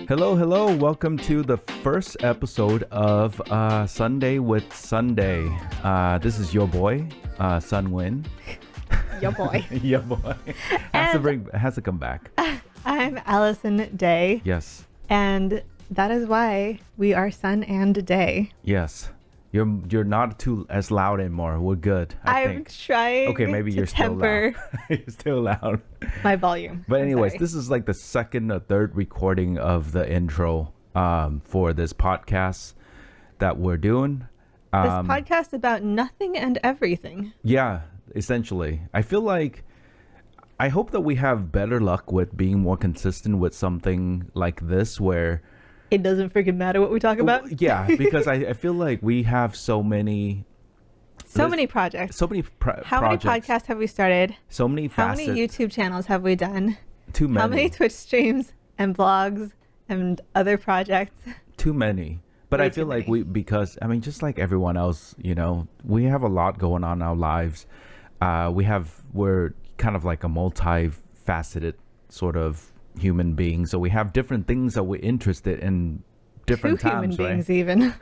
Hello, hello. Welcome to the first episode of Sunday with Sunday. This is your boy, Sun Win. Your boy. Your boy. Has to come back. I'm Allison Day. Yes. And that is why we are Sun and Day. Yes. You're not too as loud anymore. We're good. I'm trying. Okay, maybe you're still loud. You're still loud. My volume. But anyways, this is like the second or third recording of the intro for this podcast that we're doing. This podcast about nothing and everything. Yeah, essentially. I feel like I hope that we have better luck with being more consistent with something like this where it doesn't freaking matter what we talk about. Yeah, because I feel like we have so many projects. How many podcasts have we started? So many facets. How many YouTube channels have we done? Too many. How many Twitch streams and vlogs and other projects? Too many. But I feel like because just like everyone else, we have a lot going on in our lives. We're kind of like a multifaceted sort of human being, so we have different things that we're interested in different times, human beings, right? Even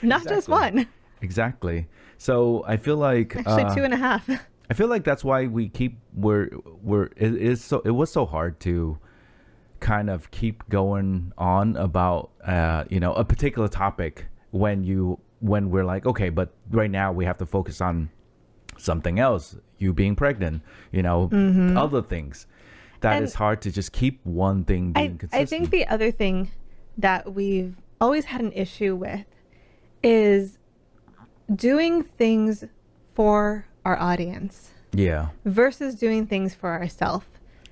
not just one. Exactly. So I feel like actually 2.5. I feel like that's why we keep it was so hard to kind of keep going on about a particular topic when we're like, okay, but right now we have to focus on something else, you being pregnant, other things. That is hard to just keep one thing being consistent. I think the other thing that we've always had an issue with is doing things for our audience. Yeah. Versus doing things for ourselves.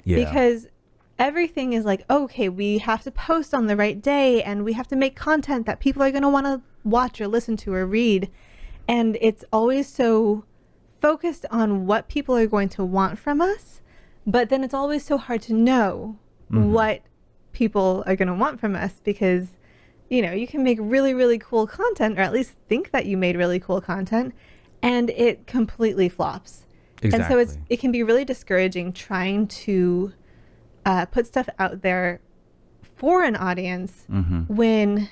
Yeah. Because everything is like, okay, we have to post on the right day and we have to make content that people are going to want to watch or listen to or read. And it's always so focused on what people are going to want from us. But then it's always so hard to know what people are going to want from us because, you can make really, really cool content or at least think that you made really cool content and it completely flops. Exactly. And so it can be really discouraging trying to put stuff out there for an audience when,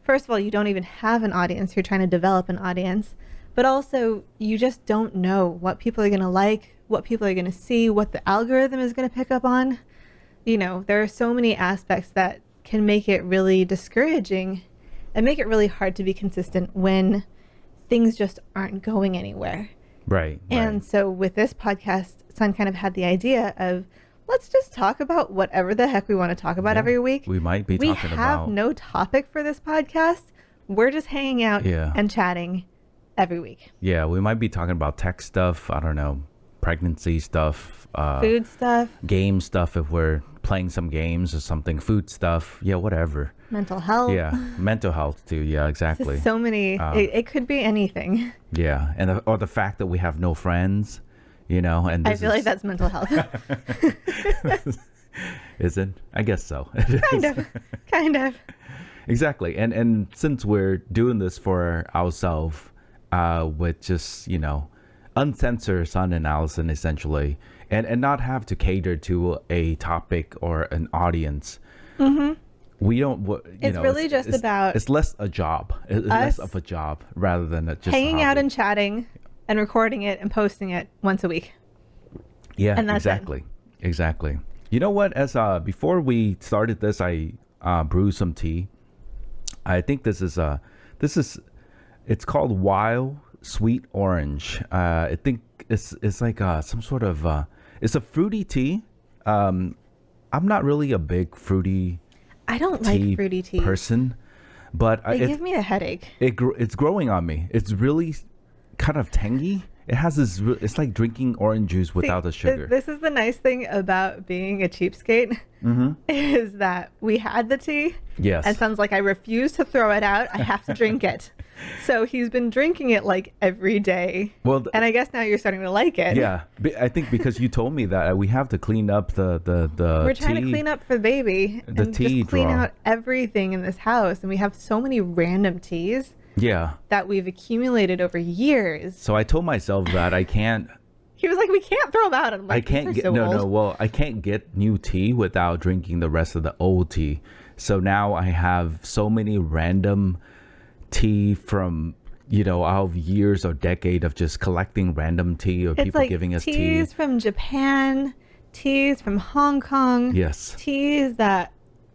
first of all, you don't even have an audience. You're trying to develop an audience. But also, you just don't know what people are going to like, what people are going to see, what the algorithm is going to pick up on. There are so many aspects that can make it really discouraging and make it really hard to be consistent when things just aren't going anywhere. Right. And so with this podcast, Sun kind of had the idea of, let's just talk about whatever the heck we want to talk about every week. We might be talking about... We have no topic for this podcast. We're just hanging out and chatting every week. Yeah, we might be talking about tech stuff. I don't know, pregnancy stuff, food stuff, game stuff if we're playing some games or something, food stuff, whatever. Mental health. Yeah, mental health too. Yeah, exactly. So many. It could be anything. Yeah, and or the fact that we have no friends, and I feel like that's mental health. Is it? I guess so. Kind of. Exactly, and since we're doing this for ourselves, with just uncensored Sun and Allison essentially, and not have to cater to a topic or an audience. We don't. It's really just about. It's less a job. It's less of a job rather than just hanging out and chatting, and recording it and posting it once a week. Yeah, and that's exactly. You know what? As before we started this, I brewed some tea. I think this is. It's called Wild Sweet Orange. I think it's like some sort of it's a fruity tea. I'm not really a big fruity. I don't like fruity tea person, but they give me a headache. It's growing on me. It's really kind of tangy. It has this. It's like drinking orange juice without the sugar. This is the nice thing about being a cheapskate, is that we had the tea. Yes. And Sun's like, I refuse to throw it out. I have to drink it. So he's been drinking it like every day. Well, and I guess now you're starting to like it. Yeah, I think because you told me that we have to clean up the We're trying to clean up for the baby. The and tea just clean drawer. out everything in this house, and we have so many random teas. Yeah. That we've accumulated over years. So I told myself that I can't He was like, we can't throw them out. I'm like, I can't get so old. Well, I can't get new tea without drinking the rest of the old tea. So now I have so many random tea from out of years or decade of just collecting random tea or It's people like giving us teas tea. from Japan, teas from Hong Kong. Yes. Teas that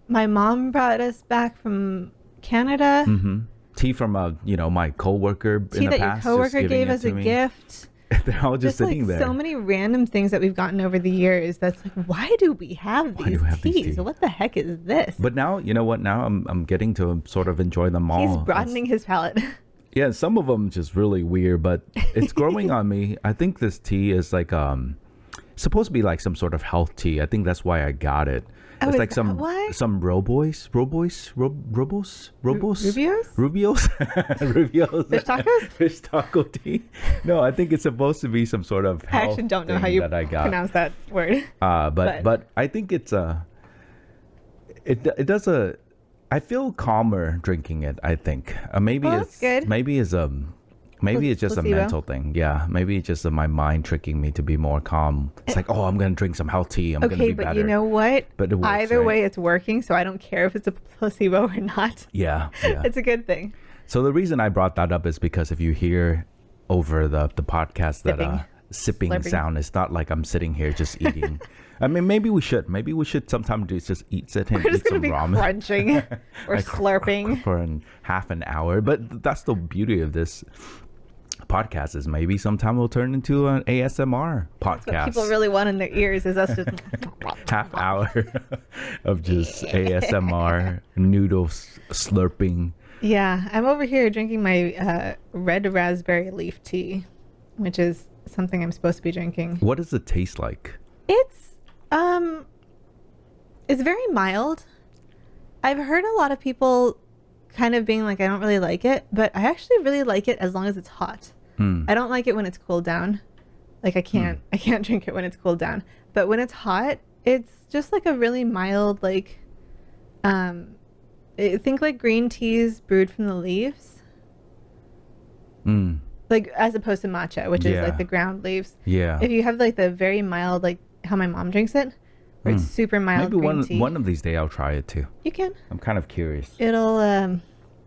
my mom brought us back from Canada. Mm-hmm. Tea from my coworker in Tea the that past. your just coworker giving gave it as to a me. gift. They're all just like sitting there. So many random things that we've gotten over the years. That's like, why do we have these teas? What the heck is this? But now, you know what? Now I'm getting to sort of enjoy them all. He's broadening his palate. Yeah, some of them just really weird, but it's growing on me. I think this tea is like supposed to be like some sort of health tea. I think that's why I got it. Oh, It's is like some why? Rubios? Rubios? Fish tacos? Fish taco tea? No, I think it's supposed to be some sort of health I actually don't know thing how you that I got. pronounce that word. But I think it's it does I feel calmer drinking it. I think maybe Well, it's that's good. maybe it's just a Placebo. mental thing. Yeah, maybe it's just my mind tricking me to be more calm. It's like, oh, I'm gonna drink some health tea. I'm gonna Okay, be but better. you know what? But it works, either right? way, it's working. So I don't care if it's a placebo or not. Yeah. It's a good thing. So the reason I brought that up is because if you hear over the podcast that sipping Slurping. sound, it's not like I'm sitting here just eating. I mean, maybe we should sometime just sit and We're eat just some gonna be ramen. crunching or slurping. for half an hour. But that's the beauty of this podcast is maybe sometime we'll turn into an ASMR podcast. What people really want in their ears is us just half hour of just ASMR noodles slurping. Yeah, I'm over here drinking my red raspberry leaf tea, which is something I'm supposed to be drinking. What does it taste like? It's very mild. I've heard a lot of people kind of being like, I don't really like it, but I actually really like it as long as it's hot. I don't like it when it's cooled down. Like I can't drink it when it's cooled down. But when it's hot, it's just like a really mild, like I think like green teas brewed from the leaves. Like as opposed to matcha, which is like the ground leaves. Yeah. If you have like the very mild, like how my mom drinks it, where it's super mild Maybe green tea. one of these days I'll try it too. You can. I'm kind of curious. It'll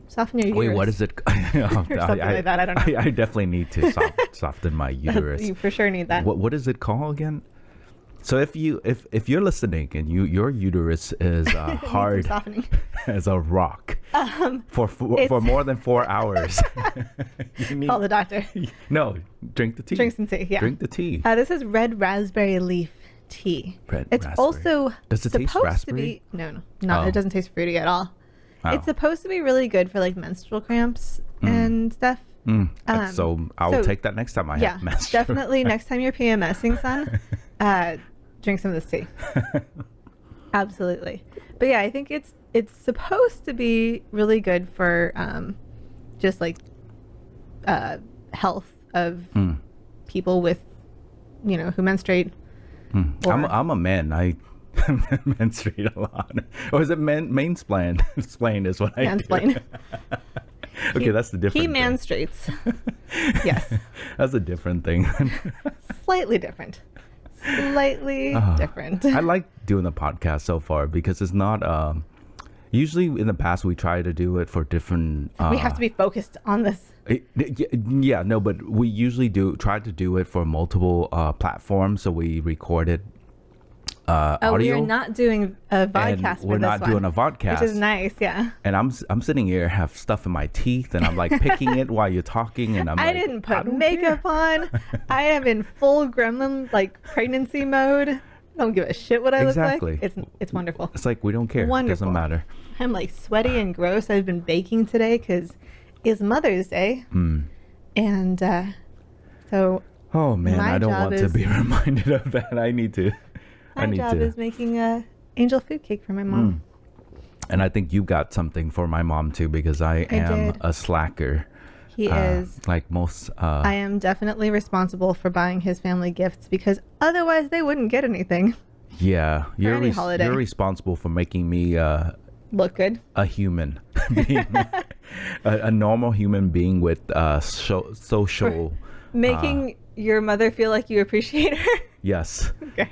soften your uterus. Wait, what is it? Something like that. I don't know. I definitely need to soften my uterus. You for sure need that. What is it called again? So if you're listening and your uterus is Needs some hard softening. as a rock for more than 4 hours, you need, Call the doctor. no, drink the tea. Drink some tea. Yeah. Drink the tea. This is red raspberry leaf tea. It's Also does it taste supposed raspberry? to be no. Oh. It doesn't taste fruity at all. Oh. It's supposed to be really good for like menstrual cramps and stuff. So I'll take that next time I have menstrual. Definitely next time you're PMSing, son, drink some of this tea. Absolutely. But yeah, I think it's supposed to be really good for just like health of people with who menstruate. I'm a man. I menstruate a lot. Or is it mansplain? Explain is what I Mansplain. do. Okay, that's the different He thing. menstruates. Yes. That's a different thing. Slightly different. Different. I like doing the podcast so far because it's not usually in the past we try to do it for different we have to be focused on this. yeah, no, but we usually try to do it for multiple platforms, so we record it audio. We are not doing a vodcast. We're not doing a vodcast, which is nice. Yeah. And I'm sitting here, have stuff in my teeth, and I'm like picking it while you're talking, and I didn't put makeup on. I am in full gremlin like pregnancy mode. Don't give a shit what I look like. It's wonderful. It's like we don't care. Wonderful. It doesn't matter. I'm like sweaty and gross. I've been baking today because it's Mother's Day, and so. Oh man, I don't want to be reminded of that. I need to. My job is making a angel food cake for my mom. And I think you got something for my mom too, because I am a slacker. He is. Like most. I am definitely responsible for buying his family gifts because otherwise they wouldn't get anything. Yeah, you're responsible for making me look good. A human, being, a normal human being with social Making your mother feel like you appreciate her? Yes. Okay.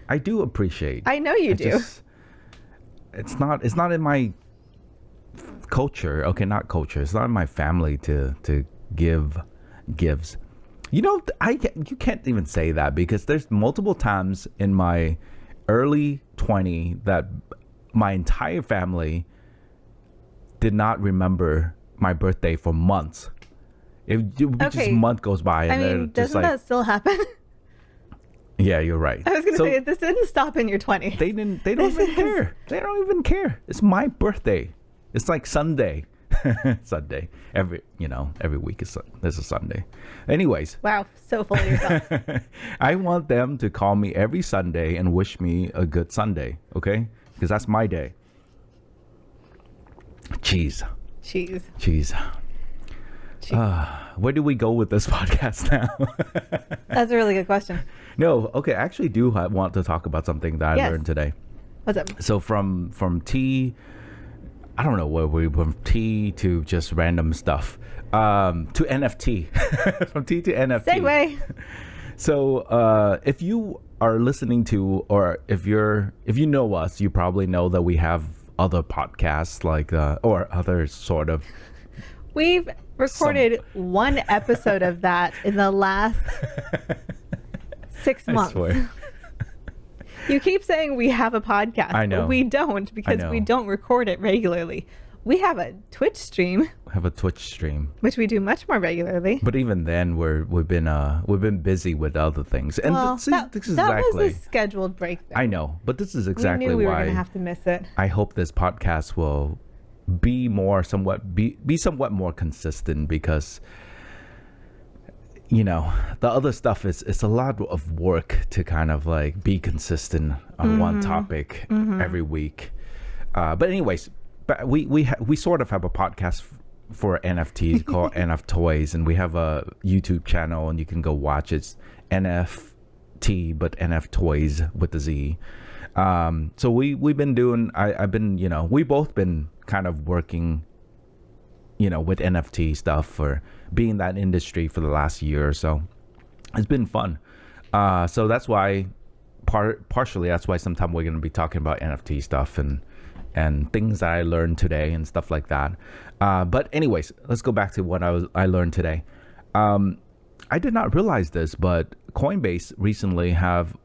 I do appreciate. I know you do. It's not in my culture. Okay, not culture. It's not in my family to give gifts. You know, you can't even say that, because there's multiple times in my early 20 that my entire family did not remember my birthday for months. It would be just a month goes by and they're just doesn't that still happen? Yeah, you're right. I was gonna say, this didn't stop in your 20s. They don't even care. They don't even care. It's my birthday. It's like Sunday. Sunday. Every week there's a Sunday. Anyways. Wow, so full of yourself. I want them to call me every Sunday and wish me a good Sunday, okay? Because that's my day. Cheese. Where do we go with this podcast now? That's a really good question. No, okay, I actually do want to talk about something that I learned today. What's up? So from tea, I don't know where we went, from tea to just random stuff, to NFT. From tea to NFT. Segue. So if you are listening to, or if you know us, you probably know that we have other podcasts like or other sort of. We've recorded one episode of that in the last 6 months. I swear. You keep saying we have a podcast. I know. But we don't, because we don't record it regularly. We have a Twitch stream. Which we do much more regularly. But even then, we've been busy with other things. And this is exactly, that was a scheduled break. Though. I know, but this is exactly we knew we why were going to have to miss it. I hope this podcast will be somewhat more consistent, because the other stuff it's a lot of work to kind of like be consistent on one topic every week. But anyways, we sort of have a podcast for NFTs called NF Toys, and we have a YouTube channel, and you can go watch it. It's NFT, but NF Toys with the Z. So we've been doing. We've both been kind of working, with NFT stuff, for being in that industry for the last year or so. It's been fun. So that's why, partially that's why sometime we're going to be talking about NFT stuff and things that I learned today and stuff like that. But anyways, let's go back to what I learned today. I did not realize this, but Coinbase recently have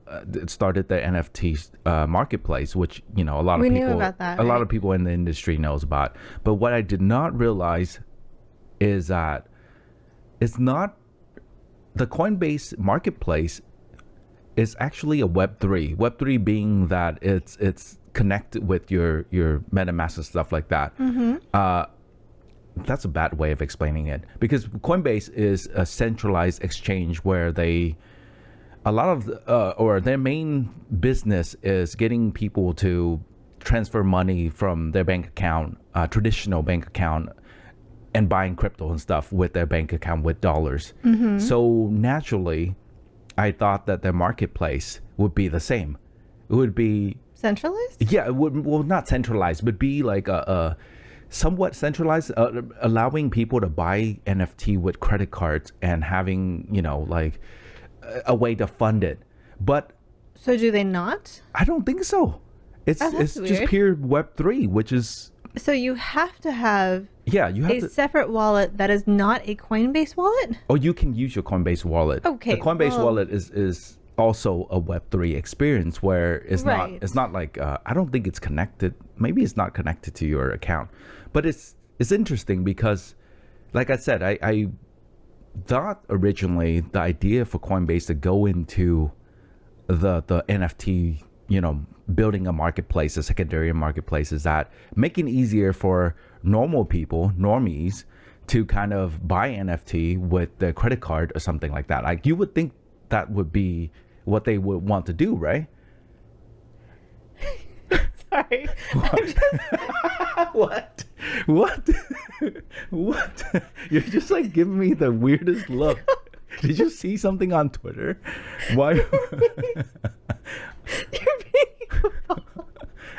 started the NFT marketplace, which a lot of people, a lot of people in the industry knows about. But what I did not realize is that it's not, the Coinbase marketplace is actually a Web3. Web3 being that it's connected with your MetaMask and stuff like that. That's a bad way of explaining it, because Coinbase is a centralized exchange where their main business is getting people to transfer money from their bank account, traditional bank account, and buying crypto and stuff with their bank account with dollars. So naturally, I thought that their marketplace would be the same. It would be centralized? Yeah, it would, well, not centralized, but be like a somewhat centralized, allowing people to buy NFT with credit cards and having, like a way to fund it. But so do they not? I don't think so. It's just pure Web3, which is, so you have to have you have a separate wallet that is not a Coinbase wallet? Oh, you can use your Coinbase wallet. Okay. The Coinbase wallet is also a Web3 experience where it's not like I don't think it's connected. Maybe it's not connected to your account, but it's interesting because, like I said, I thought originally the idea for Coinbase to go into the NFT, building a marketplace, a secondary marketplace, is that making it easier for normal people, normies, to kind of buy NFT with their credit card or something like that. Like, you would think that would be what they would want to do, right? Sorry. What? What? What? You're just like giving me the weirdest look. Did you see something on Twitter? Why? You're being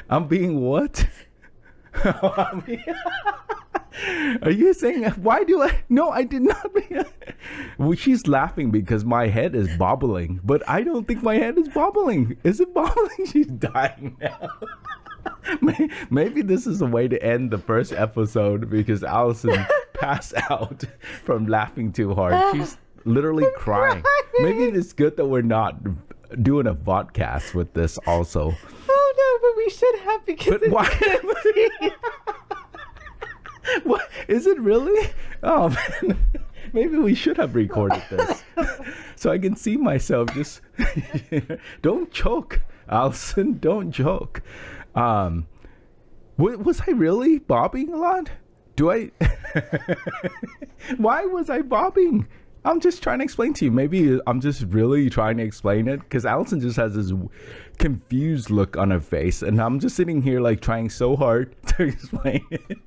I'm being what? Are you saying, why do I? No, I did not. Well, she's laughing because my head is bobbling, but I don't think my head is bobbling. Is it bobbling? She's dying now. Maybe this is a way to end the first episode because Allison passed out from laughing too hard. She's literally crying. Maybe it's good that we're not doing a vodcast with this also. Oh no, but we should have because But why? What is it really? Oh man, maybe we should have recorded this so I can see myself. Just don't choke, Allison. Don't choke. Was I really bobbing a lot? Do I? Why was I bobbing? I'm just trying to explain to you. Maybe I'm just really trying to explain it because Allison just has this confused look on her face, and I'm just sitting here like trying so hard to explain it.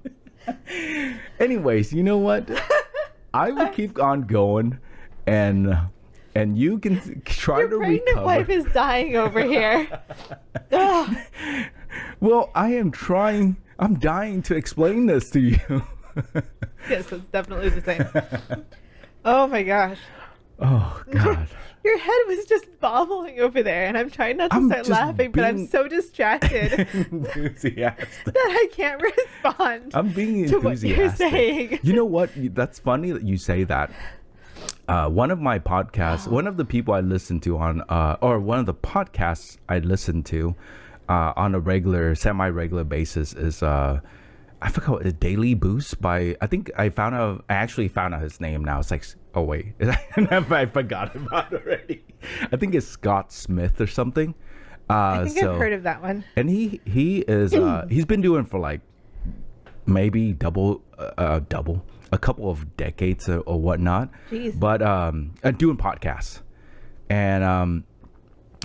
Anyways, you know what? I will keep on going, and you can try Your to recover. pregnant wife is dying over here. Ugh. Well, I am trying. I'm dying to explain this to you. Yes, it's definitely the same. Oh my gosh. Oh God. Your head was just bobbling over there, and I'm trying not to start just laughing, but I'm so distracted enthusiastic. that I can't respond. I'm being to what you're enthusiastic. saying. You know what? That's funny that you say that. One of my podcasts, one of the people I listen to on, or one of the podcasts I listen to on a regular, semi-regular basis is, I forgot what, a Daily Boost by, I think I actually found out his name now. It's like, oh wait, I forgot about it already. I think it's Scott Smith or something. I think I've heard of that one. And he is, he's been doing for like maybe double, a couple of decades or whatnot. Jeez. But doing podcasts. And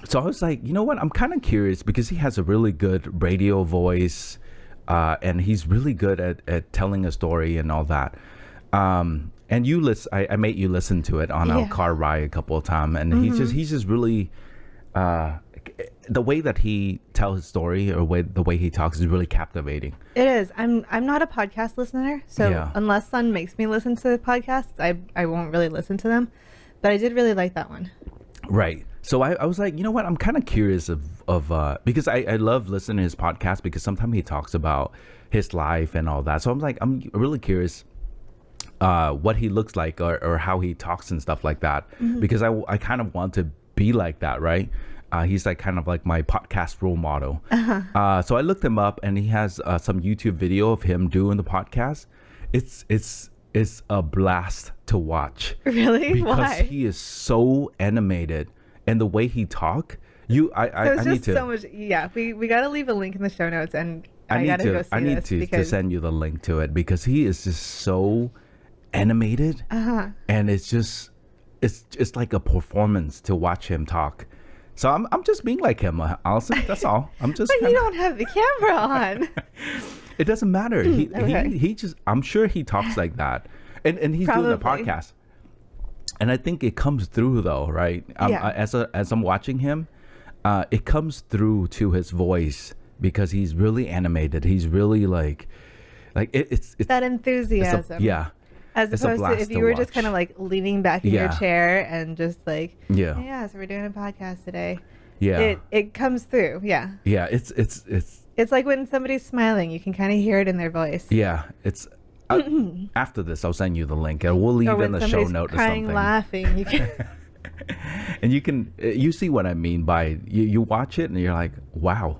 so I was like, you know what? I'm kind of curious because he has a really good radio voice. And he's really good at telling a story and all that. And you I made you listen to it on our car ride a couple of times, and he's just really the way that he tells his story or the way he talks is really captivating. It is. I'm not a podcast listener, so unless Son makes me listen to podcasts, I won't really listen to them. But I did really like that one. Right. So I was like, you know what? I'm kind of curious of because I love listening to his podcast because sometimes he talks about his life and all that. So I'm really curious what he looks like or how he talks and stuff like that. Because I kind of want to be like that, right? He's like kind of like my podcast role model. So I looked him up, and he has some YouTube video of him doing the podcast. It's a blast to watch. Really? Because Why? he is so animated. And the way he talk, I need to. So much. Yeah, we got to leave a link in the show notes, and I got to go see I need to send you the link to it because he is just so animated, and it's like a performance to watch him talk. So I'm just being like him, Allison. That's all. I'm just. But you don't have the camera on. It doesn't matter. He just. I'm sure he talks like that, and he's doing the podcast. And I think it comes through though, right? As I'm watching him, it comes through to his voice because he's really animated. He's really like it's that enthusiasm. As opposed to if you were just kind of like leaning back in your chair and just like, so we're doing a podcast today. Yeah. It comes through. Yeah. Yeah. It's like when somebody's smiling, you can kind of hear it in their voice. Yeah. After this, I'll send you the link, and we'll leave in the show note or something. Laughing, you can. And you see what I mean by you watch it and you're like, wow.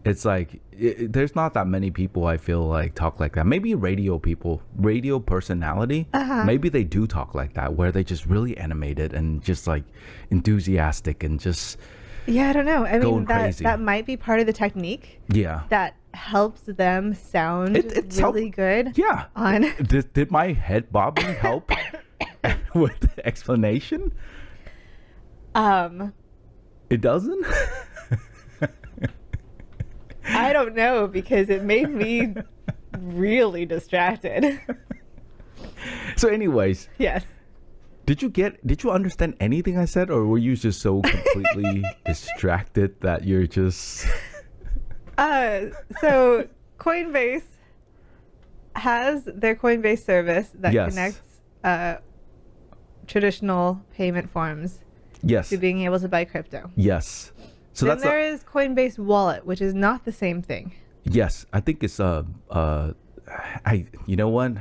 It's like there's not that many people I feel like talk like that. Maybe radio personality. Maybe they do talk like that, where they just really animated and just like enthusiastic and just. Yeah, I don't know. I mean, crazy. That might be part of the technique. Yeah. That helps them sound really good. Yeah. Did my head bobbing help with the explanation? It doesn't? I don't know, because it made me really distracted. So anyways. Yes. Did you understand anything I said, or were you just so completely distracted that you're just... So Coinbase has their Coinbase service that connects traditional payment forms Yes. to being able to buy crypto. Yes. So Then that's there is Coinbase Wallet, which is not the same thing. yes. I think it's you know what?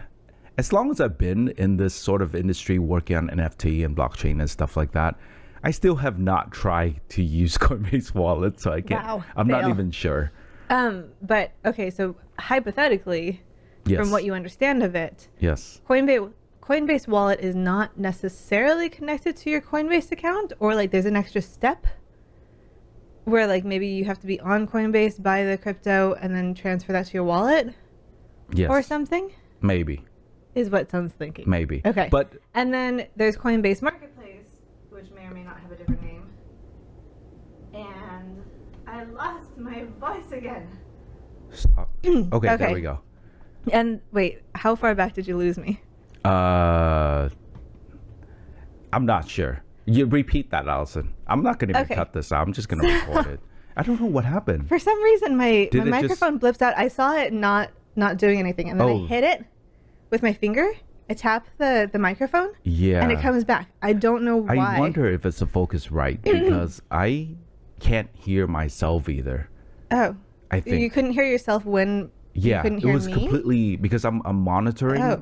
As long as I've been in this sort of industry working on NFT and blockchain and stuff like that, I still have not tried to use Coinbase Wallet, so I can't. Wow, I'm not fail. even sure. But okay, so hypothetically, Yes. from what you understand of it, Yes. Coinbase Wallet is not necessarily connected to your Coinbase account, or like there's an extra step where like maybe you have to be on Coinbase, buy the crypto, and then transfer that to your wallet Yes. or something, Maybe. is what someone's thinking. Maybe. Okay. But And then there's Coinbase Marketplace, which may or may not have a different name. And I lost my voice again. stop. Okay, there Okay. we go. And wait, how far back did you lose me? I'm not sure. You repeat that, Allison. I'm not going to Okay. cut this out. I'm just going to record it. I don't know what happened. For some reason, my Did it microphone blips out. I saw it not doing anything, and then Oh. I hit it with my finger. I tap the microphone, Yeah. and it comes back. I don't know why. I wonder if it's the focus right because I can't hear myself either. Oh, I think. you couldn't hear yourself when Yeah, you couldn't it hear was me? completely because I'm monitoring. Oh,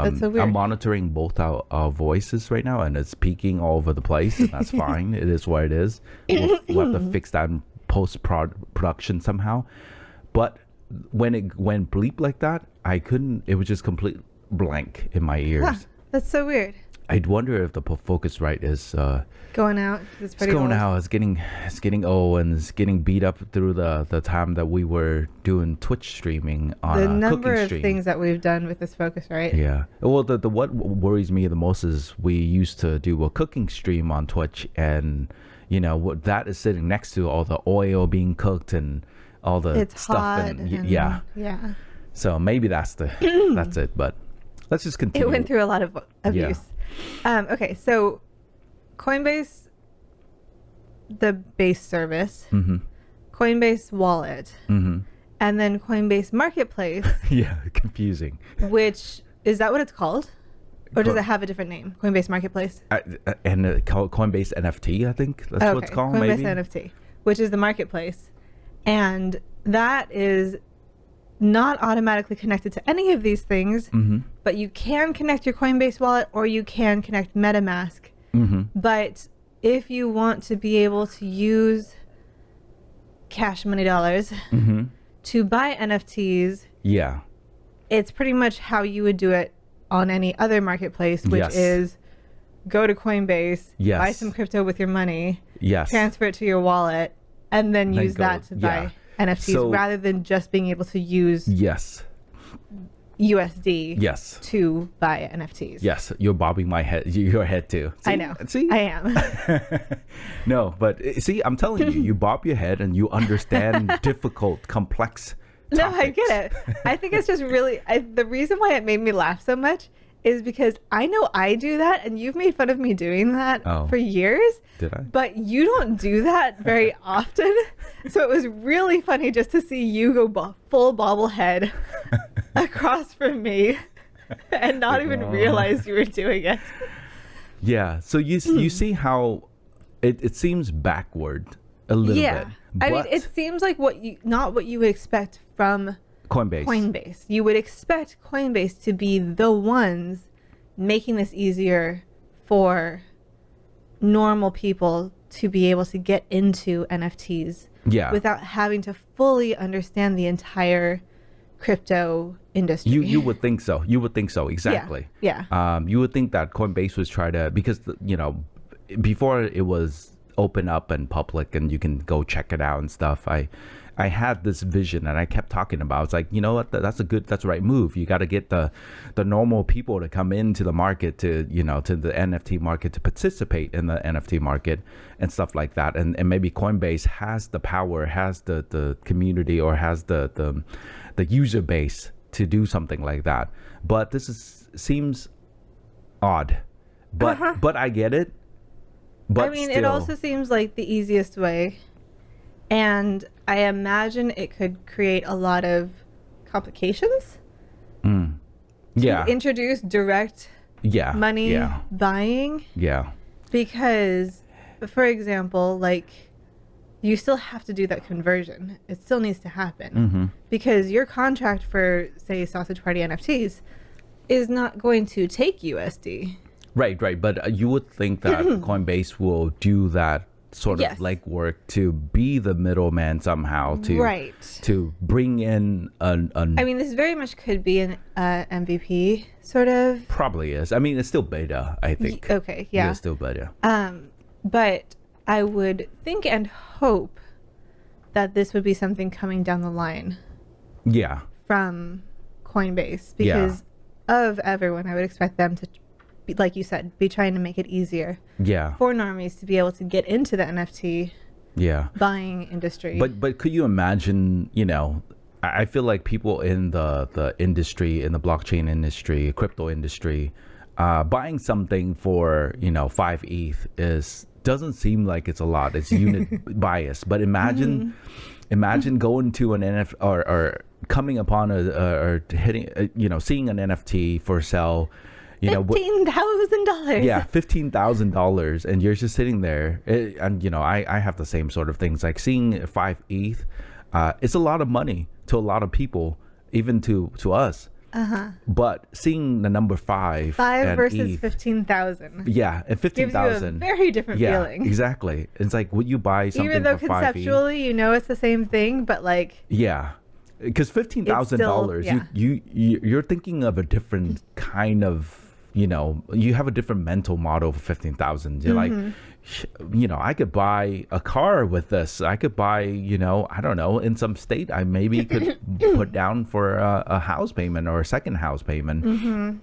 that's so weird. I'm monitoring both our voices right now, and it's peaking all over the place, and that's fine. It is what it is. We'll have to fix that in post production somehow. But when it went bleep like that, I couldn't. It was just complete blank in my ears. Huh, that's so weird. I'd wonder if the focus right is Going out. It's pretty going old. out. It's getting old and it's getting beat up through the time that we were doing Twitch streaming on The a number cooking of stream. things that we've done with this focus, right? Yeah. Well, the what worries me the most is we used to do a cooking stream on Twitch, and you know what that is sitting next to all the oil being cooked and all the It's stuff hot. and And, yeah. Yeah. So maybe that's that's it. But let's just continue. It went through a lot of abuse. Okay, so Coinbase, the base service, Mm-hmm. Coinbase Wallet, Mm-hmm. and then Coinbase Marketplace, Yeah. Confusing. which is that what it's called? Or does Co- it have a different name? Coinbase Marketplace? And Coinbase NFT, I think that's what it's called. Coinbase maybe. NFT, which is the marketplace. And that is not automatically connected to any of these things, Mm-hmm. but you can connect your Coinbase wallet or you can connect MetaMask. Mm-hmm. But if you want to be able to use cash money dollars Mm-hmm. to buy NFTs, Yeah. it's pretty much how you would do it on any other marketplace, which Yes. is go to Coinbase, Yes. buy some crypto with your money, Yes. transfer it to your wallet, and then Then use go- that to buy yeah. NFTs So- rather than just being able to use Yes. USD Yes. to buy NFTs. Yes. You're bobbing my head. Your head too. See? I know. See. I am. No, but see, I'm telling you, you bob your head and you understand difficult, complex. No, I topics. get it. I think it's just really the reason why it made me laugh so much is because I know I do that, and you've made fun of me doing that Oh. for years. Did I? But you don't do that very often. So it was really funny just to see you go full bobblehead across from me and not even Oh. realize you were doing it. Yeah. So you see how it seems backward a little bit. I mean, but it seems like not what you would expect from Coinbase. Coinbase. You would expect Coinbase to be the ones making this easier for normal people to be able to get into NFTs Yeah. without having to fully understand the entire crypto industry. You would think so. You would think so. Exactly. Yeah. You would think that Coinbase was try to because before it was open up and public and you can go check it out and stuff. I had this vision and I kept talking about. It's like, you know what? That's the right move. You got to get the normal people to come into the market to the NFT market to participate in the NFT market and stuff like that. And maybe Coinbase has the power, has the community, or has the user base to do something like that. But seems odd. But I get it. But I mean, still, it also seems like the easiest way. And I imagine it could create a lot of complications yeah. to introduce direct Yeah. money Yeah. buying. Yeah. Because, for example, like, you still have to do that conversion. It still needs to happen. Because your contract for, say, Sausage Party NFTs is not going to take USD. Right. But you would think that Coinbase will do that sort of legwork to be the middleman somehow to bring in an I mean, this very much could be an MVP sort of. Probably is. I mean, it's still beta, I think. Okay, yeah. It's still beta. But I would think and hope that this would be something coming down the line. Yeah. From Coinbase, because of everyone, I would expect them to, like you said, be trying to make it easier. Yeah. For normies to be able to get into the NFT. Yeah. Buying industry. But could you imagine? You know, I feel like people in the industry, in the blockchain industry, crypto industry, buying something for 5 ETH doesn't seem like it's a lot. It's unit bias. But imagine going to an NFT or coming upon or hitting seeing an NFT for sale. $15,000. Yeah, $15,000, and you're just sitting there. And I have the same sort of things. Like seeing 5 ETH, it's a lot of money to a lot of people, even to us. But seeing the number 5 versus ETH, 15,000. Yeah, and 15,000 gives you a very different feeling. Exactly. It's like, would you buy something even though for 5 ETH? conceptually it's the same thing, but like because $15,000, you're thinking of a different kind of. You have a different mental model for 15,000. You're like, I could buy a car with this. I could buy, I don't know, in some state, I maybe could put down for a house payment or a second house payment.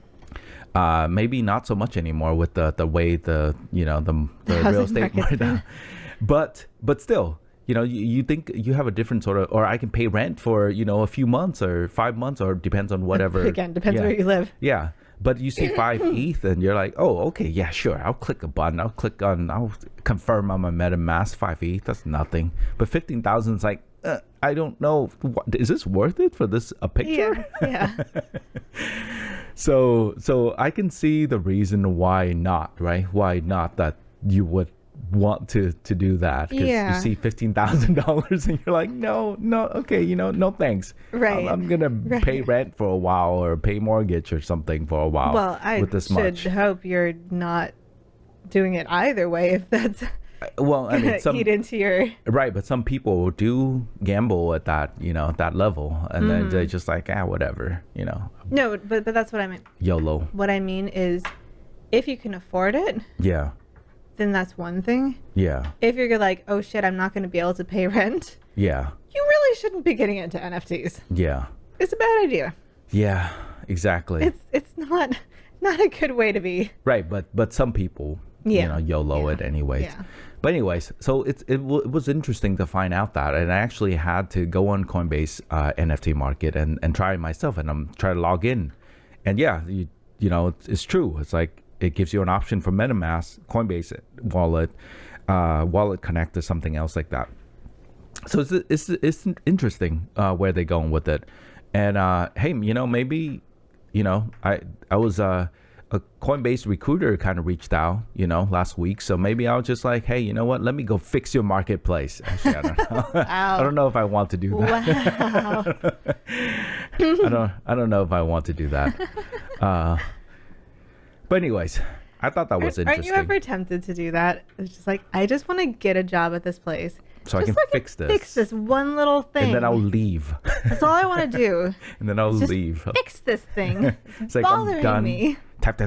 Maybe not so much anymore with the way the real estate market. But still, you think you have a different sort of, or I can pay rent for, a few months or 5 months, or depends on whatever. Again, depends where you live. Yeah. But you see 5 ETH and you're like, oh, okay, yeah, sure. I'll click a button. I'll confirm on my MetaMask 5 ETH. That's nothing. But 15,000 is like, I don't know. Is this worth it for a picture? Yeah. So I can see the reason why not, right? Why not that you would want to do that, because you see $15,000 and you're like, no, okay, no thanks. Right. I'm gonna pay rent for a while or pay mortgage or something for a while. Well, I with this should hope you're not doing it either way, if that's well, I mean, eat into your right. But some people do gamble at that, at that level, and then they're just like, whatever, No, but that's what I meant. YOLO. What I mean is, if you can afford it, then that's one thing. Yeah. If you're like, oh shit, I'm not going to be able to pay rent. Yeah. You really shouldn't be getting into NFTs. Yeah. It's a bad idea. Yeah, exactly. It's not a good way to be. Right, but some people, YOLO it anyways. Yeah. But anyways, so it was interesting to find out that, and I actually had to go on Coinbase NFT market and try it myself, and I'm trying to log in, and it's true. It's like, it gives you an option for MetaMask, Coinbase wallet, wallet connect to something else like that. So it's interesting where they're going with it. And hey, maybe I was a Coinbase recruiter kind of reached out, last week. So maybe I was just like, hey, you know what? Let me go fix your marketplace. Actually, I don't know. Wow. I don't know if I want to do that. Wow. I don't know if I want to do that. But anyways, I thought that was interesting. Aren't you ever tempted to do that? It's just like, I just want to get a job at this place, so I can fix this. Fix this one little thing, and then I'll leave. That's all I want to do. And then I'll leave. Fix this thing. It's like, bothering I'm done. me. Tap.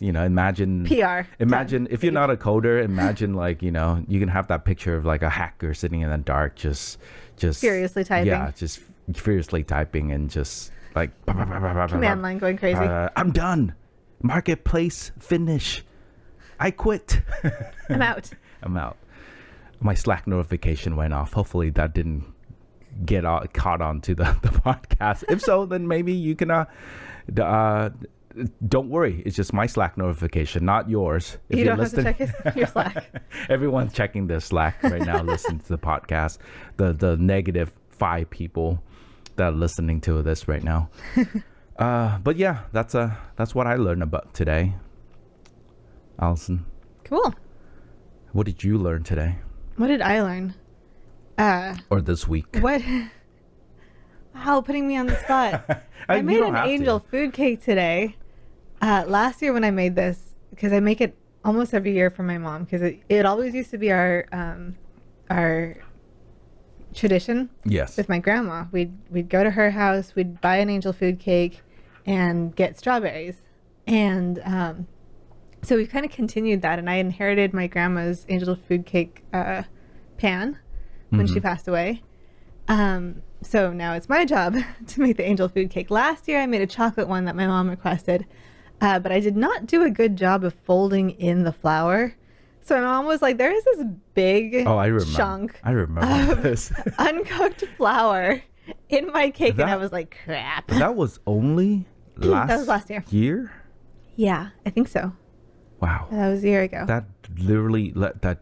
Imagine PR. Imagine if you're not a coder. Imagine like you can have that picture of like a hacker sitting in the dark, just furiously typing. Yeah, just furiously typing and just like command line going crazy. I'm done. Marketplace finish. I quit. I'm out. My Slack notification went off. Hopefully that didn't get caught onto the podcast. If so, then maybe you can don't worry. It's just my Slack notification, not yours. If you don't have to check your Slack. Everyone's checking their Slack right now, listening to the podcast. The -5 people that are listening to this right now. But yeah, that's what I learned about today. Allison, Cool. what did you learn today What did I learn? or this week? What? Wow, putting me on the spot. I You made don't an have to. angel food cake today. Last year when I made this, because I make it almost every year for my mom, because it always used to be our tradition Yes. with my grandma. We'd go to her house, we'd buy an angel food cake, and get strawberries, and so we kind of continued that. And I inherited my grandma's angel food cake pan when she passed away. So now it's my job to make the angel food cake. Last year I made a chocolate one that my mom requested, but I did not do a good job of folding in the flour. So my mom was like, there is this big chunk of this. uncooked flour in my cake. And I That- was like, crap. That was only last That was last year. year? Yeah, I think so. Wow. That was a year ago. That literally that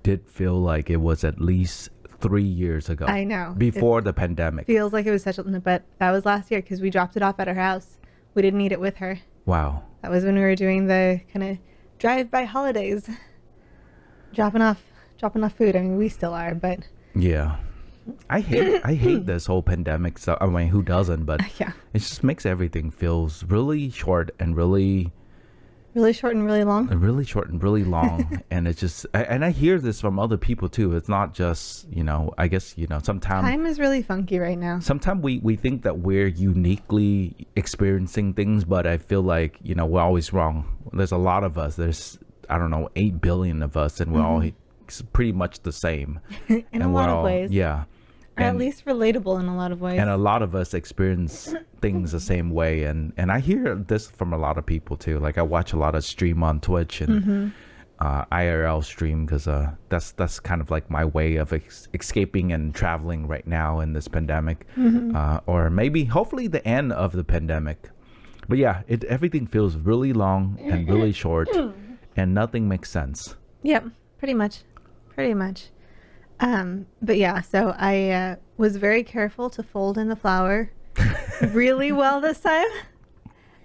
did feel like it was at least 3 years ago. I know. Before the pandemic. Feels like it was but that was last year because we dropped it off at her house. We didn't eat it with her. Wow. That was when we were doing the kind of drive-by holidays, dropping off food. I mean, we still are, but Yeah. I hate this whole pandemic stuff. I mean, who doesn't? But yeah, it just makes everything feels really short and really short and really long. long. And it's just, and I hear this from other people too. It's not just, I guess, sometimes Time is really funky right now. sometimes we think that we're uniquely experiencing things, but I feel like, we're always wrong. There's a lot of us. There's, I don't know, 8 billion of us, and we're all pretty much the same. In a lot of ways. Yeah. Or at least relatable in a lot of ways. And a lot of us experience things the same way. And I hear this from a lot of people too. Like I watch a lot of stream on Twitch and IRL stream because that's kind of like my way of escaping and traveling right now in this pandemic. Or maybe hopefully the end of the pandemic. But yeah, everything feels really long and really short and nothing makes sense. Yep, pretty much. But yeah, so I was very careful to fold in the flour really well this time.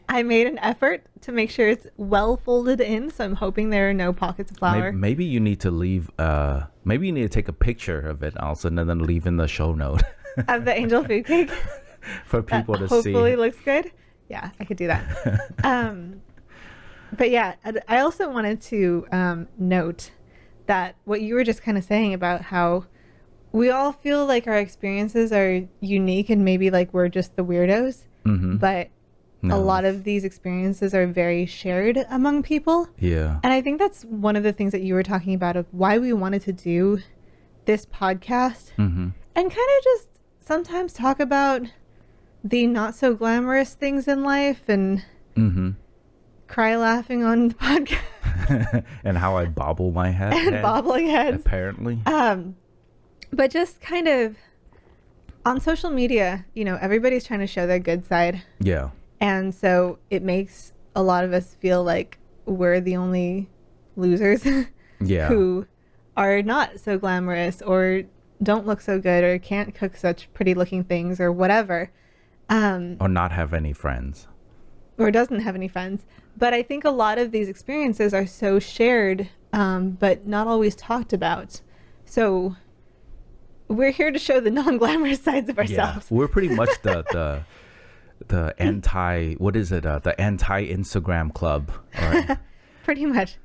I made an effort to make sure it's well folded in, so I'm hoping there are no pockets of flour. Maybe you need to leave. Maybe you need to take a picture of it, Alison, and then leave in the show note Of the angel food cake. for people to see. Hopefully looks good. Yeah, I could do that. But yeah, I also wanted to note that what you were just kind of saying about how we all feel like our experiences are unique and maybe like we're just the weirdos, but a lot of these experiences are very shared among people. Yeah. And I think that's one of the things that you were talking about of why we wanted to do this podcast and kind of just sometimes talk about the not so glamorous things in life and cry laughing on the podcast. And how I bobble my head. And bobbling heads. Apparently. But just kind of on social media, everybody's trying to show their good side. Yeah. And so it makes a lot of us feel like we're the only losers Yeah. who are not so glamorous or don't look so good or can't cook such pretty looking things or whatever. Or not have any friends. Or doesn't have any friends. But I think a lot of these experiences are so shared, but not always talked about. So we're here to show the non-glamorous sides of ourselves. Yeah. We're pretty much the anti, what is it? The anti-Instagram club. Or, Pretty much.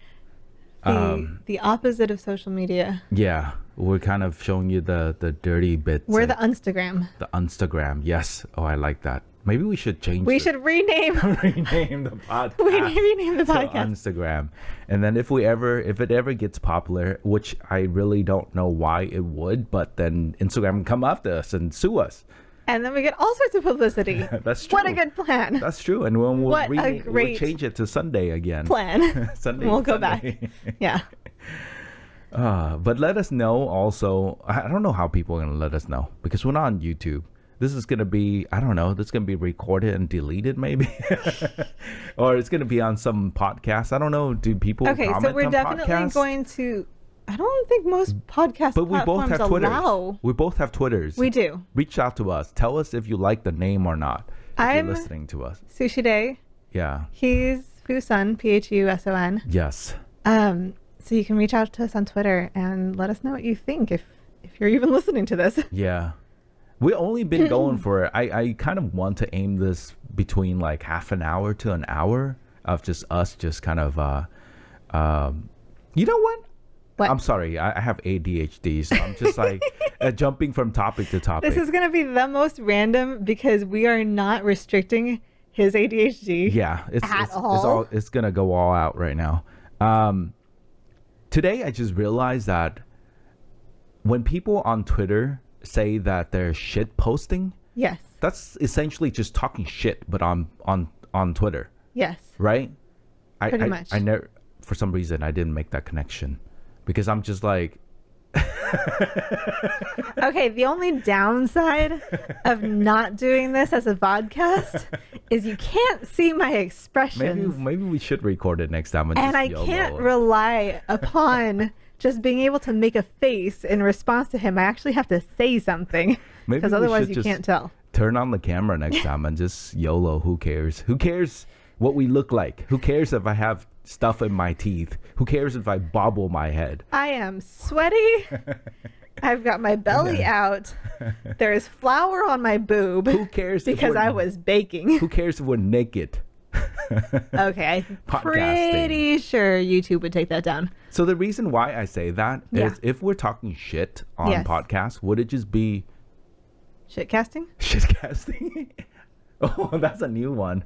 The opposite of social media. yeah. We're kind of showing you the dirty bits. We're the Unstagram. The Instagram. Yes. Oh, I like that. Maybe we should change We should rename rename the podcast. we rename the to podcast. Instagram. And then if it ever gets popular, which I really don't know why it would, but then Instagram can come after us and sue us. And then we get all sorts of publicity. That's true. What a good plan. That's true. And when What a we'll great change it to Sunday again. Plan. Sunday. We'll go back. Yeah. But let us know also. I don't know how people are going to let us know because we're not on YouTube. This is going to be, I don't know, this is going to be recorded and deleted maybe. Or it's going to be on some podcast. I don't know. Do people comment so we're on definitely podcasts? going to, I don't think most podcast But we both platforms have Twitters. allow. We both have Twitters. We do. Reach out to us. Tell us if you like the name or not. if you're I'm listening to us. Sushi Day. Yeah. He's Fuson, Phuson. Yes. So you can reach out to us on Twitter and let us know what you think if you're even listening to this. Yeah. We've only been going for, I kind of want to aim this between like half an hour to an hour of just us just kind of, you know what? What? I'm sorry. I have ADHD, so I'm just like jumping from topic to topic. This is going to be the most random because we are not restricting his ADHD. Yeah. It's going to go all out right now. Today, I just realized that when people on Twitter say that they're shit posting, Yes. that's essentially just talking shit, but on Twitter, Yes. right? Pretty much. I never, for some reason, I didn't make that connection because I'm just like, Okay, the only downside of not doing this as a podcast is you can't see my expressions. maybe we should record it next time. And just I YOLO. can't rely upon just being able to make a face in response to him. I actually have to say something Maybe because we otherwise should you just can't tell. Turn on the camera next time and just YOLO. Who cares? Who cares what we look like? Who cares if I have stuff in my teeth? Who cares if I bobble my head? I am sweaty. I've got my belly out. There is flour on my boob. Who cares? Because I was baking. Who cares if we're naked? Okay, I'm Podcasting. pretty sure YouTube would take that down. So the reason why I say that Yeah. is if we're talking shit on Yes. podcasts, would it just be Shitcasting? shitcasting? Oh, that's a new one.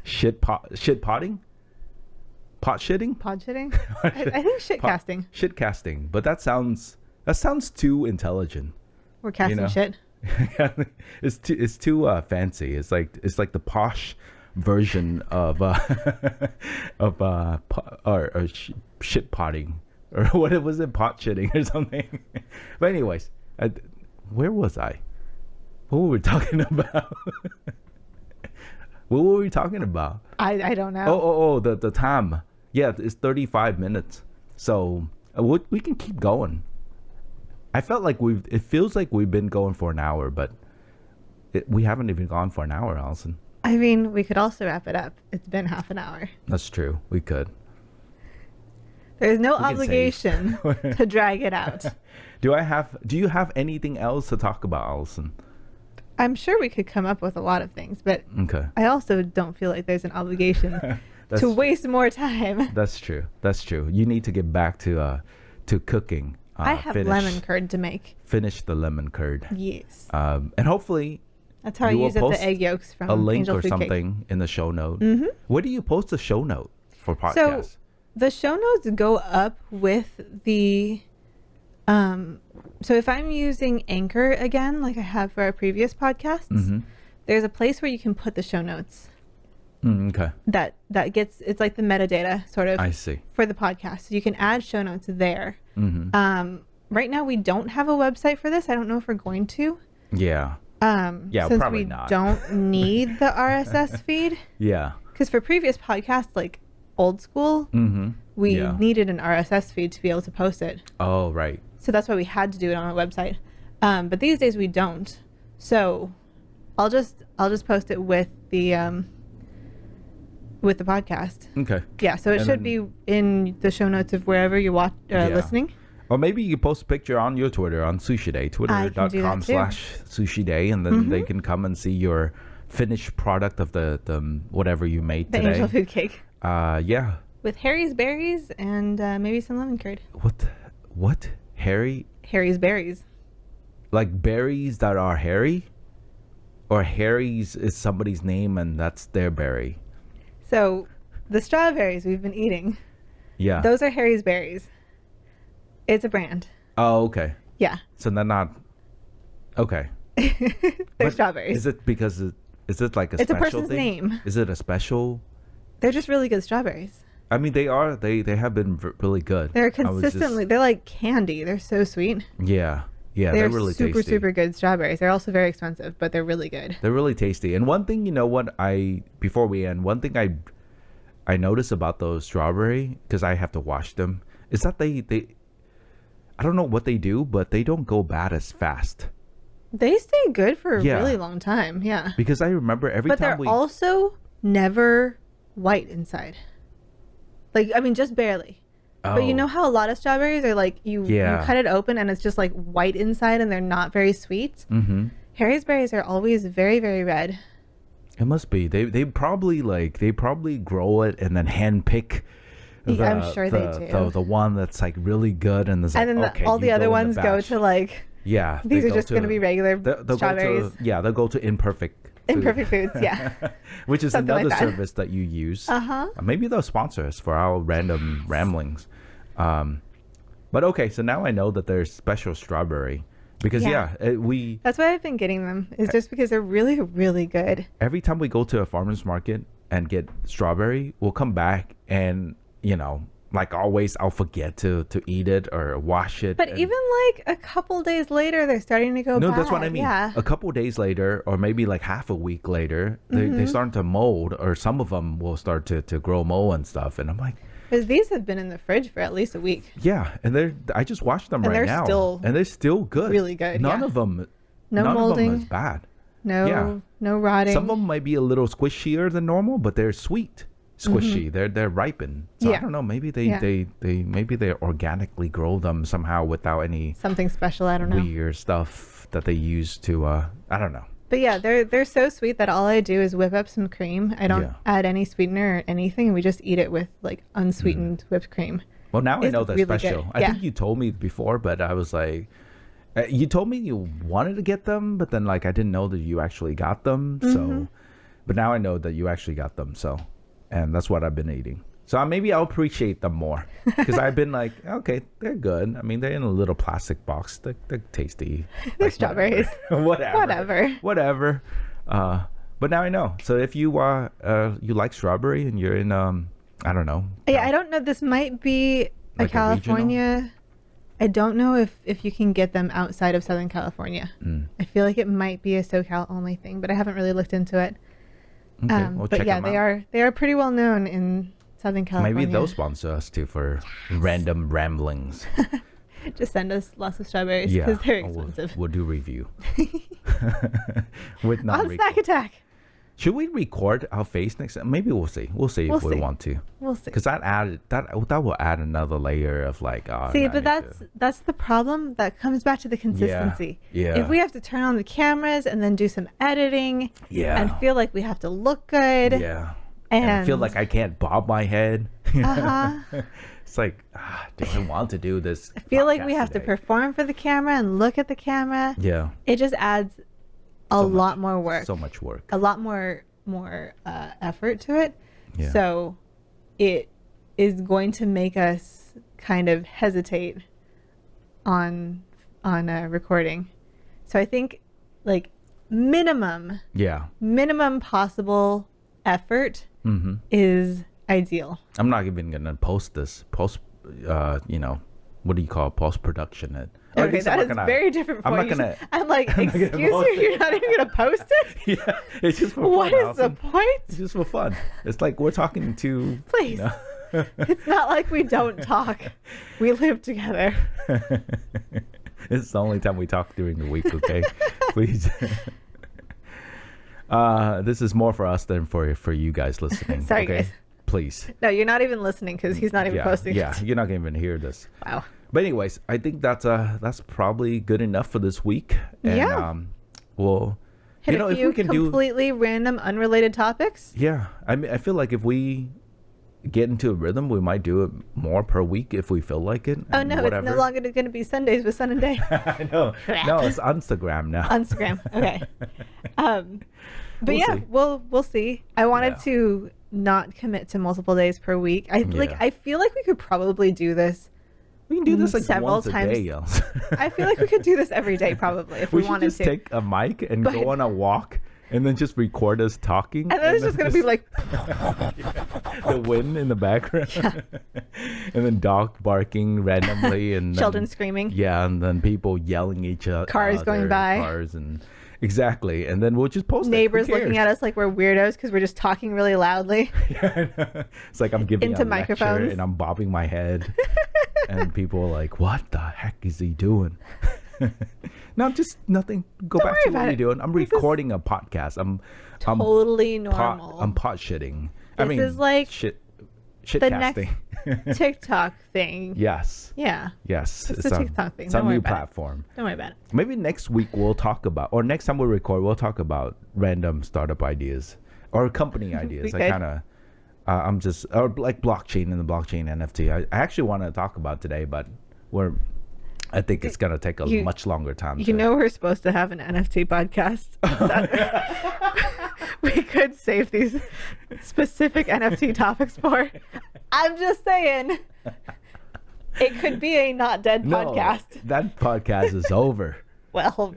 Shit potting? Pot shitting? Pod shitting? I think shitcasting. Shitcasting. But that sounds too intelligent. We're casting know. shit. It's too fancy. It's like the posh version of shit potting, or what was it, pot shitting or something. But anyways, where was I? What were we talking about? What were we talking about? I don't know. Oh, the time. Yeah, it's 35 minutes. So we can keep going. I felt like it feels like we've been going for an hour, but we haven't even gone for an hour, Allison. I mean, we could also wrap it up. It's been half an hour. That's true. We could. There's no We can obligation to drag it out. Do you have anything else to talk about, Allison? I'm sure we could come up with a lot of things, but Okay. I also don't feel like there's an obligation to waste more time. That's true. That's true. You need to get back to cooking. I have lemon curd to make. Finish the lemon curd. Yes. And hopefully That's how I you will use up the post egg yolks from a link Angel or Food something Cake. in the show note. Mm-hmm. Where do you post a show note for podcasts? So the show notes go up with the so if I'm using Anchor again, like I have for our previous podcasts, there's a place where you can put the show notes. Okay. That gets, it's like the metadata sort of I see. for the podcast. So you can add show notes there. Right now we don't have a website for this. I don't know if we're going to. Yeah. Yeah, since probably we not. don't need the RSS feed. Yeah. Because for previous podcasts, like old school, we needed an RSS feed to be able to post it. Oh, right. So that's why we had to do it on our website. But these days we don't. So I'll just post it with the podcast. Okay. Yeah. So it And should be in the show notes of wherever you're listening. Or maybe you post a picture on your Twitter on Sushi Day, I can do that too. twitter.com/Sushi Day, and then they can come and see your finished product of the whatever you made The today. angel food cake. Yeah. With Harry's berries and maybe some lemon curd. What? Harry's berries. Like berries that are hairy? Or Harry's is somebody's name and that's their berry? So the strawberries we've been eating, Yeah. those are Harry's berries. It's a brand. Oh, okay. Yeah. So they're not... Okay. They're But strawberries. Is it because... Is it like a It's a special person's thing? name. Is it a special... They're just really good strawberries. I mean, they are. They have been really good. They're I was just- consistently, they're like candy. They're so sweet. Yeah. They're really super, tasty. super good strawberries. They're also very expensive, but they're really good. They're really tasty. And one thing, you know what, before we end, one thing I notice about those strawberry, because I have to wash them, is that they I don't know what they do, but they don't go bad as fast. They stay good for a Yeah. really long time. Yeah. Because I remember every But time they're we also never white inside. Like, I mean, just barely. But you Oh. know how a lot of strawberries are like, you Yeah. cut it open and it's just like white inside and they're not very sweet? Mm-hmm. Harry's berries are always very, very red. It must be. They probably grow it and then hand pick I'm sure they do. the one that's like really good, and there's like, And then okay, all you the other go in ones go batch. to like, Yeah, these they are go just going to be regular they'll strawberries. they'll go to imperfect Imperfect foods, yeah. which is Something like another that. service that you use. Uh-huh. Maybe they'll sponsor us for our random ramblings. But okay, so now I know that there's special strawberry because we That's why I've been getting them. Is just because they're really, really good. every time we go to a farmer's market and get strawberry, we'll come back and like always, I'll forget to eat it or wash it. But and- even like a couple days later, they're starting to go no, bad. that's what I mean. Yeah. A couple days later, or maybe like half a week later, they start to mold, or some of them will start to grow mold and stuff. And I'm like, Because these have been in the fridge for at least a week. yeah, and I just watched them And right they're now, still and they're still good, really good, None yeah. of them, No none molding. of them is bad. No, Yeah. no rotting. Some of them might be a little squishier than normal, but they're sweet, squishy. They're ripened. So I Yeah. don't know. Maybe Yeah. they organically grow them somehow without any Something special, I don't know. weird stuff that they use to. I don't know. But yeah, they're so sweet that all I do is whip up some cream. I don't Yeah. add any sweetener or anything. We just eat it with like unsweetened whipped cream. Well, now I It's know they're really special. good. I Yeah. think you told me before, but I was like, you told me you wanted to get them, but then like I didn't know that you actually got them. So, but now I know that you actually got them. So, and that's what I've been eating. So maybe I'll appreciate them more because I've been like, okay, they're good. I mean, they're in a little plastic box. They're tasty. They're strawberries. Whatever. Whatever. But now I know. So if you you like strawberry and you're in I don't know. Yeah, I don't know. This might be Like a California. I don't know if you can get them outside of Southern California. I feel like it might be a SoCal only thing, but I haven't really looked into it. Okay, we'll But check yeah, them out. they are pretty well known in Southern California. Maybe they'll sponsor us too for random ramblings. Just send us lots of strawberries Yeah, because they're we'll- expensive. We'll do review. With On Snack Attack. Should we record our face next? Maybe we'll see. We'll see We'll if we see. want to, We'll see. because that will add another layer of like. See, but that's the problem. That comes back to the consistency. Yeah. If we have to turn on the cameras and then do some editing, Yeah. and feel like we have to look good, Yeah. And I feel like I can't bob my head. uh-huh. It's like, do I want to do this? I feel like we podcast have to today? perform for the camera and look at the camera. Yeah. It just adds a So lot more work, So much work. a lot more effort to it. Yeah. So it is going to make us kind of hesitate on recording. So I think like minimum Yeah. possible effort Mm-hmm. is ideal. I'm not even gonna post this. What do you call post production it? Or at Okay, least I'm that not is gonna- very different. I'm for not you. gonna. I'm like, I'm not gonna excuse post you, you're not even gonna post it. Yeah, it's just for What fun. is the Allison. point? It's just for fun. It's like we're talking to. Please. It's not like we don't talk. We live together. It's the only time we talk during the week. Okay, please. This is more for us than for you guys listening. Sorry, okay? guys. Please. No, you're not even listening because he's not even posting Yeah, it. you're not gonna even hear this. Wow. But anyways, I think that's probably good enough for this week. And, Yeah. We'll Hit a few if we can do. completely random, unrelated topics. Yeah, I mean, I feel like if we get into a rhythm, we might do it more per week if we feel like it. Oh and no, whatever. it's no longer going to be Sundays with Sun and Day. I know. No, it's Instagram now. Instagram. Okay. But We'll yeah, see. we'll see. I wanted Yeah. to not commit to multiple days per week. Yeah. I feel like we could probably do this. We can do this like several once times. a day. Else. I feel like we could do this every day probably if we, should wanted just to. take a mic and But- go on a walk and then just record us talking. And then it's just going to be like, the wind in the background. And then dog barking randomly and then- children screaming. Yeah, and then people yelling each other. Cars going by. Cars and exactly. And then we'll just post Neighbors it. Who looking cares? at us like we're weirdos because we're just talking really loudly. Yeah, I know. It's like I'm giving Into a lecture microphones. and I'm bobbing my head. And people are like, what the heck is he doing? No, just nothing. Go Don't back worry to what about you're it. doing. I'm This is recording a podcast. I'm totally normal. I'm pot shitting. This is like shit the next casting. TikTok thing. Yes. Yeah. Yes. It's a TikTok thing. It's a Don't worry new about it. platform. Don't worry about it. Maybe next week we'll talk about, or next time we record, we'll talk about random startup ideas or company ideas. I kind of, I'm just, or like blockchain and the blockchain NFT. I actually want to talk about today, but I think it's going to take a much longer time. You know, we're supposed to have an NFT podcast. We could save these specific NFT topics for. I'm just saying, it could be a not dead podcast. That podcast is over. Well,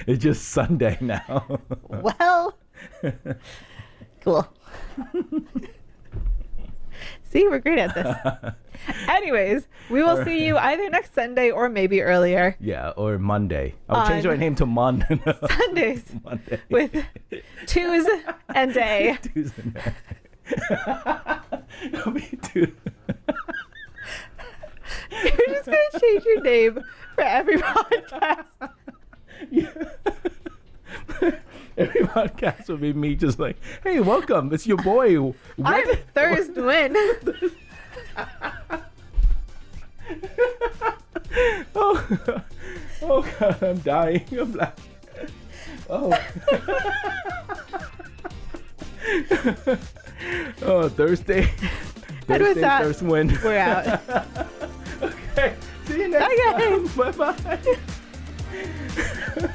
it's just Sunday now. Well, cool. See, we're great at this. Anyways, we will see you either next Sunday or maybe earlier. Yeah, or Monday. I'll change my name to Mon. Sundays. Monday. With Tues and Day. Tues and Day. It'll be Tues. You're just going to change your name for every podcast. Yeah. Every podcast will be me just like, hey, welcome. It's your boy. I'm Thursdwin. Oh God, I'm dying. I'm like, Thursday. And with that, Thursdwin. we're out. Okay. See you next time. Bye, guys. Bye-bye.